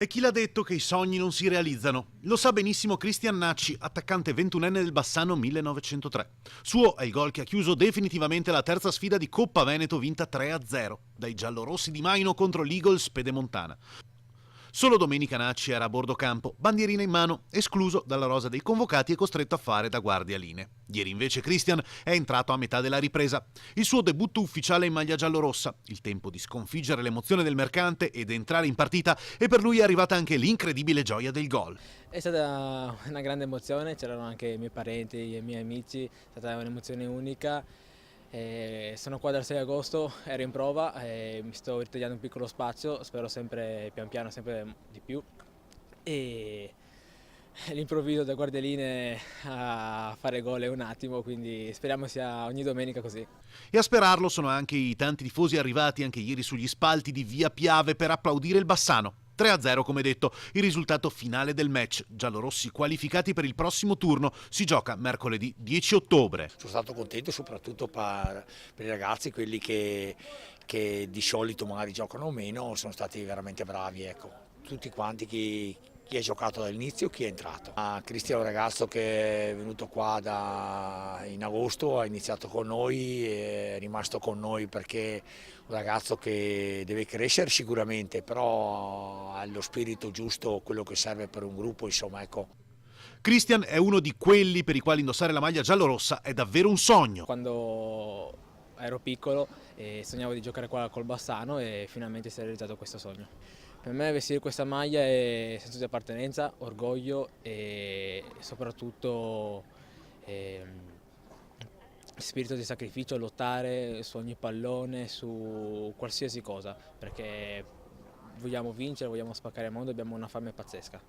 E chi l'ha detto che i sogni non si realizzano? Lo sa benissimo Cristian Nacci, attaccante 21enne del Bassano 1903. Suo è il gol che ha chiuso definitivamente la terza sfida di Coppa Veneto vinta 3-0 dai giallorossi di Maino contro l'Eagles Pedemontana. Solo domenica Nacci era a bordo campo, bandierina in mano, escluso dalla rosa dei convocati e costretto a fare da guardialine. Ieri invece Cristian è entrato a metà della ripresa. Il suo debutto ufficiale in maglia giallorossa, il tempo di sconfiggere l'emozione del mercante ed entrare in partita, e per lui è arrivata anche l'incredibile gioia del gol. È stata una grande emozione, c'erano anche i miei parenti, i miei amici, è stata un'emozione unica. Sono qua dal 6 agosto, ero in prova e mi sto ritagliando un piccolo spazio, spero sempre pian piano, sempre di più. E l'improvviso da guardialine a fare gol è un attimo, quindi speriamo sia ogni domenica così. E a sperarlo sono anche i tanti tifosi arrivati anche ieri sugli spalti di Via Piave per applaudire il Bassano. 3-0 come detto, il risultato finale del match. Giallorossi qualificati per il prossimo turno, si gioca mercoledì 10 ottobre. Sono stato contento soprattutto per i ragazzi, quelli che di solito magari giocano meno, sono stati veramente bravi, ecco. Tutti quanti, chi ha giocato dall'inizio, chi è entrato. Cristian è un ragazzo che è venuto qua in agosto, ha iniziato con noi, è rimasto con noi perché è un ragazzo che deve crescere sicuramente, però ha lo spirito giusto, quello che serve per un gruppo, insomma, ecco. Cristian è uno di quelli per i quali indossare la maglia giallorossa è davvero un sogno. Quando ero piccolo sognavo di giocare qua col Bassano e finalmente si è realizzato questo sogno. Per me vestire questa maglia è senso di appartenenza, orgoglio e soprattutto spirito di sacrificio, lottare su ogni pallone, su qualsiasi cosa, perché vogliamo vincere, vogliamo spaccare il mondo, abbiamo una fame pazzesca.